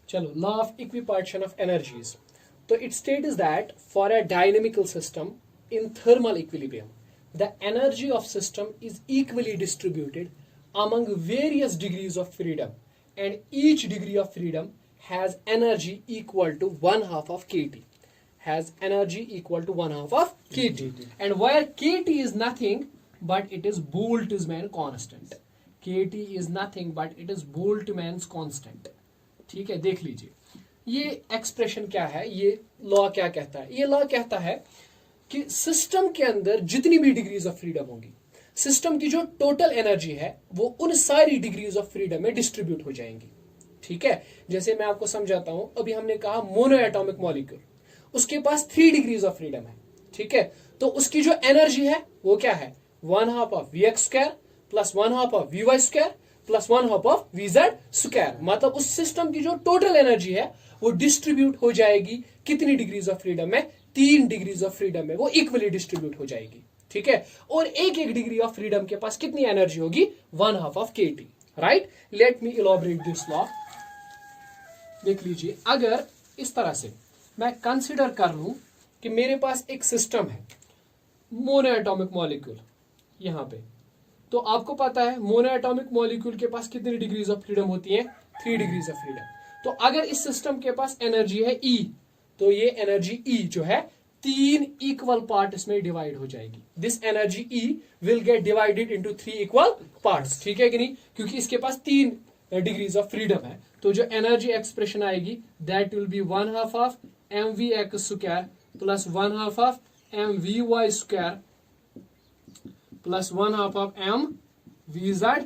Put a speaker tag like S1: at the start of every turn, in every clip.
S1: चलो, law of equipartition of energies. तो it states that for a dynamical system in thermal equilibrium the energy of system is equally distributed among various degrees of freedom, and each degree of freedom has energy equal to 1/2 of kT. Has energy equal to 1/2 of kT. And where kT is nothing but it is Boltzmann constant. kT is nothing but it is Boltzmann's constant. ठीक है, देख लीजिए ये expression क्या है, ये law क्या कहता है. ये लॉ कहता है कि सिस्टम के अंदर जितनी भी डिग्रीज ऑफ फ्रीडम होंगी, सिस्टम की जो टोटल एनर्जी है वो उन सारी डिग्रीज ऑफ फ्रीडम में डिस्ट्रीब्यूट हो जाएंगी. ठीक है, जैसे मैं आपको समझाता हूं. अभी हमने कहा मोनो एटॉमिक मॉलिक्यूल, उसके पास 3 डिग्रीज ऑफ फ्रीडम है. ठीक है, तो उसकी जो एनर्जी है वो क्या है, 1/2 of Vx² plus 1/2 of Vy² plus 1/2 of Vz². मतलब उस सिस्टम की जो टोटल एनर्जी है वो डिस्ट्रीब्यूट हो जाएगी कितनी डिग्रीज ऑफ फ्रीडम में, 3 डिग्रीज ऑफ फ्रीडम में वो इक्वली डिस्ट्रीब्यूट हो जाएगी. ठीक है, और एक एक डिग्री ऑफ फ्रीडम के पास कितनी एनर्जी होगी, 1/2 of kT. Right, let me elaborate this law. देख लीजिए, अगर इस तरह से मैं कंसिडर कर लूं कि मेरे पास एक सिस्टम है मोनो एटॉमिक मॉलिक्यूल यहां पे, तो आपको पता है मोनो एटॉमिक मॉलिक्यूल के पास कितनी डिग्रीज ऑफ फ्रीडम होती है, 3 डिग्रीज ऑफ फ्रीडम. तो अगर इस सिस्टम के पास एनर्जी है E, तो ये एनर्जी E जो है 3 इक्वल पार्ट्स में डिवाइड हो जाएगी. This energy E will get divided into 3 equal parts. ठीक है कि नहीं, क्योंकि इसके पास 3 डिग्रीज ऑफ फ्रीडम है. तो जो एनर्जी एक्सप्रेशन आएगी that will be 1/2 of mvx² plus 1/2 of mvy² plus 1/2 of mvz².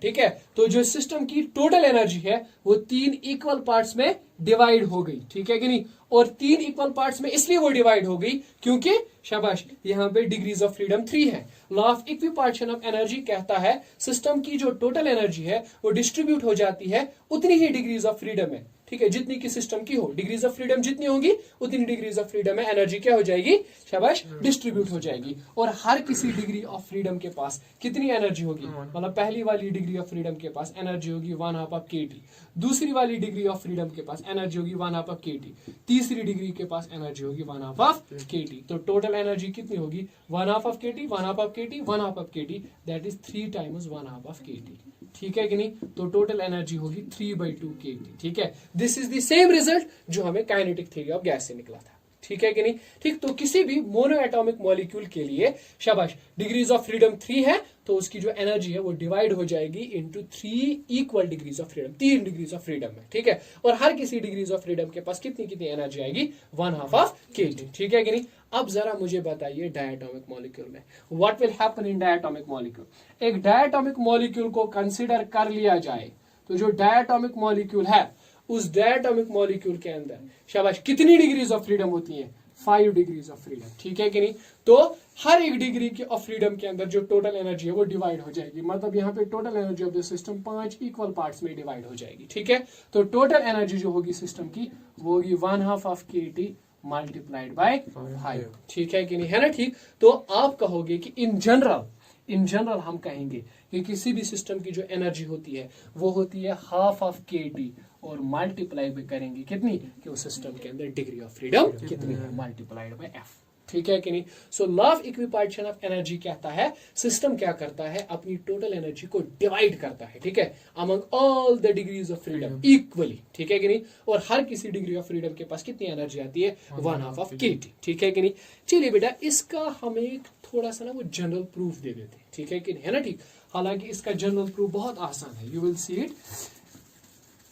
S1: ठीक है, तो जो सिस्टम की टोटल एनर्जी है वो 3 इक्वल पार्ट्स में डिवाइड हो गई. ठीक है कि नहीं, और 3 इक्वल पार्ट्स में इसलिए वो डिवाइड हो गई क्योंकि शाबाश यहां पे डिग्रीज ऑफ फ्रीडम 3 है. Law of equipartition of energy कहता है सिस्टम की जो टोटल एनर्जी है वो डिस्ट्रीब्यूट हो जाती है उतनी ही डिग्रीज ऑफ फ्रीडम है. ठीक है, जितनी की सिस्टम की हो, डिग्रीज ऑफ फ्रीडम जितनी होगी उतनी डिग्रीज ऑफ फ्रीडम में एनर्जी क्या हो जाएगी, शाबाश डिस्ट्रीब्यूट हो जाएगी. और हर किसी डिग्री ऑफ फ्रीडम के पास कितनी एनर्जी होगी, मतलब पहली वाली डिग्री ऑफ फ्रीडम के पास एनर्जी होगी 1/2 ऑफ kT, दूसरी वाली डिग्री ऑफ फ्रीडम के पास एनर्जी होगी 1/2 ऑफ kT, तीसरी डिग्री के पास एनर्जी होगी 1/2 ऑफ kT. तो टोटल एनर्जी कितनी होगी, 1/2 of kT, 1/2 of kT, 1/2 of kT, that is 3 times 1/2 of kT. ठीक है कि नहीं, तो टोटल एनर्जी होगी 3/2 kT. ठीक है, this is the same result जो हमें काइनेटिक थ्योरी ऑफ गैस से निकला था. ठीक है कि नहीं, ठीक. तो किसी भी मोनो एटॉमिक मॉलिक्यूल के लिए शाबाश डिग्रीज ऑफ फ्रीडम 3 है, तो उसकी जो एनर्जी है वो डिवाइड हो जाएगी into 3 equal degrees of freedom, 3 degrees of freedom में. ठीक है, और हर किसी डिग्रीज ऑफ फ्रीडम के पास कितनी कितनी एनर्जी आएगी, 1/2 ऑफ kT. ठीक है कि नहीं. अब जरा मुझे बताइए डायटोमिक मॉलिक्यूल में what will happen in diatomic molecule. एक डायटोमिक मॉलिक्यूल को कंसिडर कर लिया जाए तो जो डायटोमिक मॉलिक्यूल है उस डायटोमिक मॉलिक्यूल के अंदर शाबाश कितनी डिग्रीज ऑफ फ्रीडम होती है, 5 डिग्रीज ऑफ फ्रीडम. ठीक है कि नहीं, तो हर एक डिग्री की ऑफ फ्रीडम के अंदर जो टोटल एनर्जी है वो डिवाइड हो जाएगी. मतलब यहाँ पे total energy of the system 5 equal parts में डिवाइड हो जाएगी. ठीक है, तो टोटल एनर्जी जो होगी सिस्टम की वो होगी 1/2 ऑफ kT मल्टीप्लाइड बाय 5. ठीक है कि नहीं, है ना. ठीक, तो आप कहोगे कि इन जनरल हम कहेंगे कि किसी भी सिस्टम की जो एनर्जी होती है वो होती है 1/2 ऑफ kT और मल्टीप्लाई भी करेंगे कितनी, कि उस सिस्टम के अंदर डिग्री ऑफ फ्रीडम कितनी है, मल्टीप्लाइड बाय f. ठीक है कि नहीं. So law of equipartition of energy कहता है सिस्टम क्या करता है, अपनी टोटल एनर्जी को डिवाइड करता है. ठीक है, among all the degrees of freedom equally. ठीक है कि नहीं, और हर किसी डिग्री ऑफ फ्रीडम के पास कितनी एनर्जी आती है, 1/2 ऑफ kT. ठीक है कि नहीं. चलिए बेटा, इसका हम एक थोड़ा सा ना वो जनरल प्रूफ दे देते हैं. ठीक है कि नहीं, है ना. ठीक, हालांकि इसका जनरल प्रूफ बहुत आसान है, यू विल सी इट.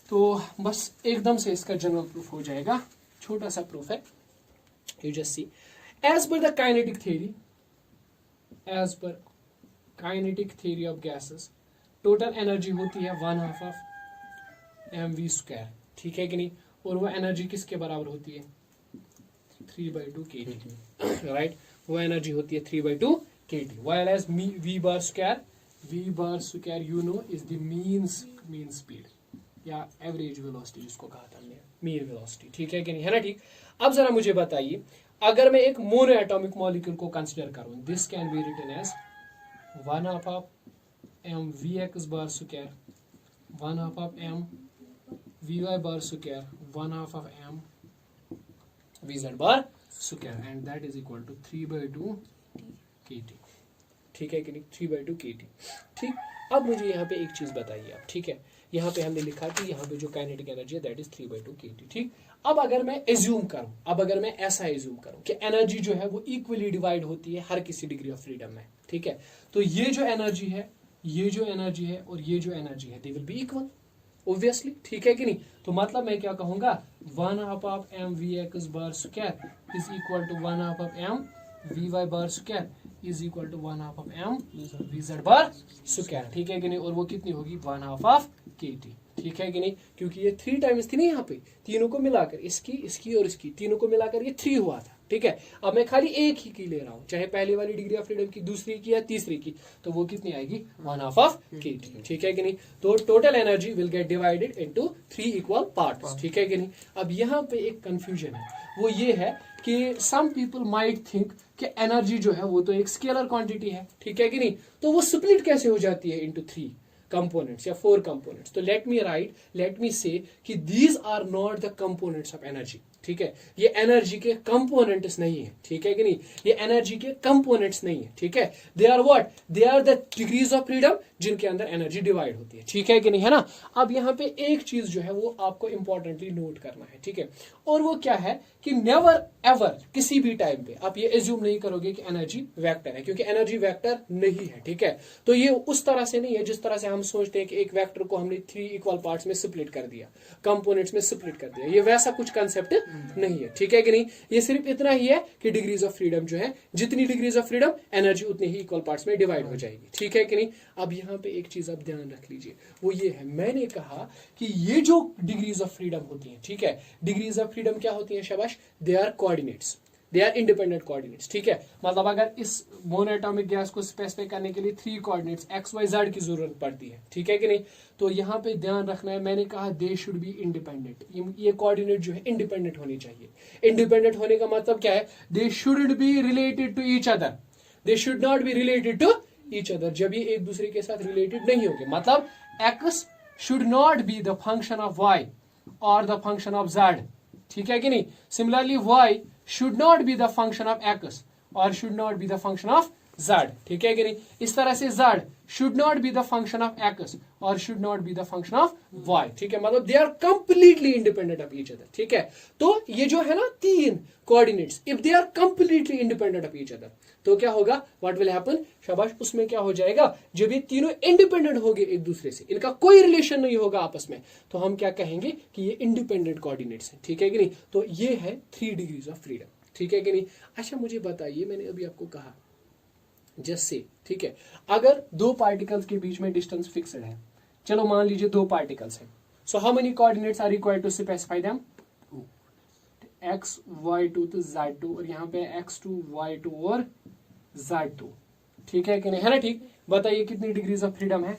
S1: तो बस एकदम से इसका जनरल प्रूफ हो जाएगा, छोटा सा प्रूफ है, you just see. As per the kinetic theory of gases, total energy होती है 1/2 of mv². ठीक है कि नहीं, और वो एनर्जी किसके बराबर होती है, 3/2 kT. राइट, वो एनर्जी होती है 3/2 kT. while as v bar square you know is the mean speed या एवरेज वेलोसिटी जिसको कहा था हमने, मीन वेलोसिटी. ठीक है कि नहीं, है ना. ठीक, अब जरा मुझे बताइए अगर मैं एक मोनो एटॉमिक मॉलिक्यूल को कंसीडर करूं, this can be written as 1/2 of mvx bar square, 1/2 of vy bar square 1/2 of m vz bar square and that is equal to 3/2 kt। ठीक है कि नहीं, 3/2 kt। ठीक, अब मुझे यहाँ पे एक चीज बताइए आप, ठीक है, यहाँ पे हमने लिखा कि यहाँ पे जो काइनेटिक एनर्जी है दैट इज 3/2 kt। ठीक, अब अगर मैं एज्यूम करूं, अब अगर मैं ऐसा एज्यूम करूं कि एनर्जी जो है वो इक्वली डिवाइड होती है हर किसी डिग्री ऑफ फ्रीडम में, ठीक है, तो ये जो एनर्जी है, ये जो एनर्जी है और ये जो एनर्जी है they will be equal obviously, ठीक है कि नहीं। तो मतलब मैं क्या कहूंगा 1/2 of m vx bar square is equal to 1/2 of m vy bar square is equal to 1/2 of m vz bar square, ठीक है कि नहीं, और वो कितनी होगी 1/2 of kt, ठीक है कि नहीं, क्योंकि ये 3 टाइम्स थी नहीं, यहाँ पे तीनों को मिलाकर इसकी इसकी और इसकी तीनों को मिलाकर ये 3 हुआ था, ठीक है। अब मैं खाली एक ही की ले रहा हूं, चाहे पहले वाली डिग्री ऑफ फ्रीडम की, दूसरी की या तीसरी की, तो वो कितनी आएगी 1/2 of kt, ठीक है कि नहीं। तो total energy will get divided into 3 equal parts, ठीक है कि नहीं। अब यहाँ पे एक कंफ्यूजन है, वो ये है कि सम पीपल माइट थिंक कि एनर्जी जो है वो तो एक स्केलर क्वांटिटी है, ठीक है कि नहीं, तो वो स्प्लिट कैसे हो जाती है इनटू 3 कंपोनेंट्स या 4 कंपोनेंट्स। तो लेट मी से कि these are not the components of energy, ठीक है, ये एनर्जी के कंपोनेंट्स नहीं है, ठीक है कि नहीं, ये एनर्जी के कंपोनेंट्स नहीं है, ठीक है, they are what, they are the degrees of freedom जिनके अंदर एनर्जी डिवाइड होती है, ठीक है कि नहीं, है ना। अब यहाँ पे एक चीज जो है वो आपको इंपॉर्टेंटली नोट करना है, ठीक है, और वो क्या है कि नेवर एवर किसी भी टाइम पे आप ये एज्यूम नहीं करोगे कि एनर्जी वेक्टर है, क्योंकि एनर्जी वेक्टर नहीं है, ठीक है। तो ये उस तरह से नहीं है जिस तरह से हम सोचते हैं कि एक वेक्टर को हमने 3 इक्वल पार्ट्स में स्प्लिट कर दिया, कंपोनेंट्स में स्प्लिट कर दिया, ये वैसा कुछ कंसेप्ट नहीं है, ठीक है कि नहीं। ये सिर्फ इतना ही है कि डिग्रीज ऑफ फ्रीडम जो है, जितनी डिग्रीज ऑफ फ्रीडम एनर्जी उतनी ही इक्वल पार्ट्स में डिवाइड हो जाएगी, ठीक है कि नहीं। अब यहाँ पे एक चीज आप ध्यान रख लीजिए, वो ये है, मैंने कहा कि ये जो डिग्रीज ऑफ फ्रीडम होती है, ठीक है, डिग्रीज ऑफ फ्रीडम क्या होती है शाबाश, they are coordinates, they are independent coordinates, ठीक है। मतलब अगर इस मोनोएटॉमिक गैस को स्पेसिफाई करने के लिए 3 कोऑर्डिनेट्स एक्स वाई जेड की जरूरत पड़ती है, ठीक है कि नहीं। तो यहाँ पे ध्यान रखना है, मैंने कहा दे शुड बी इंडिपेंडेंट, ये कोऑर्डिनेट जो है इंडिपेंडेंट होनी चाहिए। इंडिपेंडेंट होने का मतलब क्या है, they should be related to each other, they should not be related to each other. जब ये एक दूसरे के साथ रिलेटेड नहीं होंगे, मतलब X should not be the function of Y और द फंक्शन ऑफ जेड, ठीक है कि नहीं। Similarly Y should not be the function of X और should not be the function of Z, ठीक है कि नहीं। इस तरह से Z should not be the function of X और should not be the function of Y, ठीक है, मतलब they are completely independent of each other, ठीक है। तो ये जो है ना 3 coordinates, if they are completely independent of each other, तो क्या होगा, व्हाट विल हैपन, शाबाश, उसमें क्या हो जाएगा, जब ये तीनों इंडिपेंडेंट होंगे एक दूसरे से, इनका कोई रिलेशन नहीं होगा आपस में, तो हम क्या कहेंगे कि ये इंडिपेंडेंट कोऑर्डिनेट्स हैं, ठीक है कि नहीं। तो ये है 3 डिग्रीज ऑफ फ्रीडम, ठीक है कि नहीं। अच्छा मुझे बताइए, मैंने अभी आपको कहा जैसे, ठीक है, अगर 2 पार्टिकल्स के बीच में डिस्टेंस फिक्स्ड है, चलो मान लीजिए 2 पार्टिकल्स हैं, so how many coordinates are required to specify them, x y2 तो z2, और यहाँ पे x2 y2 और z2, ठीक है कि नहीं, है ना। ठीक, बताइए कितनी डिग्रीज ऑफ फ्रीडम है,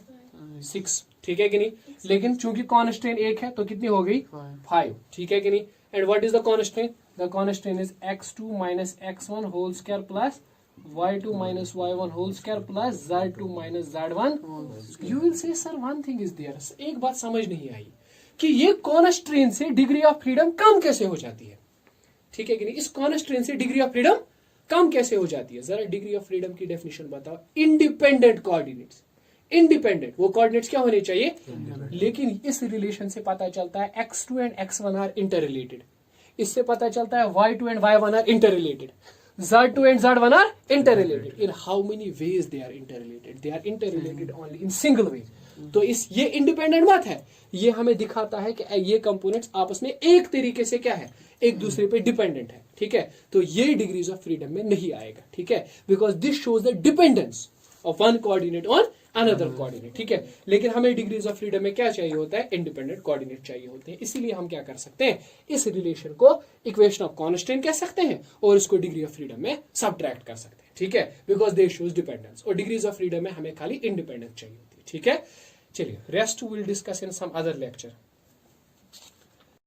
S1: 6, ठीक है कि नहीं। लेकिन चूंकि कॉन्स्टेंट 1 है तो कितनी हो गई 5, ठीक है कि नहीं। And what is the constant, the constant is x2 minus x1 whole square plus y2 minus y1 whole square plus z2 minus z1। You will say sir one thing is there, एक बात समझ नहीं आई कि ये constant से degree of freedom कम कैसे हो जाती है, ठीक है कि नहीं। इस कॉन्स्टेंट से डिग्री ऑफ फ्रीडम कम कैसे हो जाती है, जरा डिग्री ऑफ फ्रीडम की डेफिनेशन बताओ। इंडिपेंडेंट कोऑर्डिनेट्स, इंडिपेंडेंट वो कोऑर्डिनेट्स क्या होने चाहिए, लेकिन इस रिलेशन से पता चलता है x2 and x1 are inter related, इससे पता चलता है y2 and y1 are interrelated, z2 and z1 are interrelated. In how many ways they are interrelated? They are interrelated only in single way. तो ये independent बात है, ये हमें दिखाता है कि ये कंपोनेंट्स आपस में एक तरीके से क्या है, एक दूसरे पे डिपेंडेंट है, ठीक है। तो ये डिग्रीज ऑफ फ्रीडम में नहीं आएगा, ठीक है, because this shows the dependence of one coordinate on another coordinate, ठीक है। लेकिन हमें डिग्रीज ऑफ फ्रीडम में क्या चाहिए होता है, इंडिपेंडेंट कोऑर्डिनेट चाहिए होते हैं। इसीलिए हम क्या कर सकते हैं, इस रिलेशन को इक्वेशन ऑफ कांस्टेंट कह सकते हैं और इसको डिग्री ऑफ फ्रीडम में सबट्रैक्ट कर सकते हैं, ठीक है, बिकॉज दे शोज डिपेंडेंस। और डिग्रीज ऑफ फ्रीडम में हमें खाली इंडिपेंडेंस चाहिए होती है, ठीक है। चलिए, rest will discuss in some other lecture.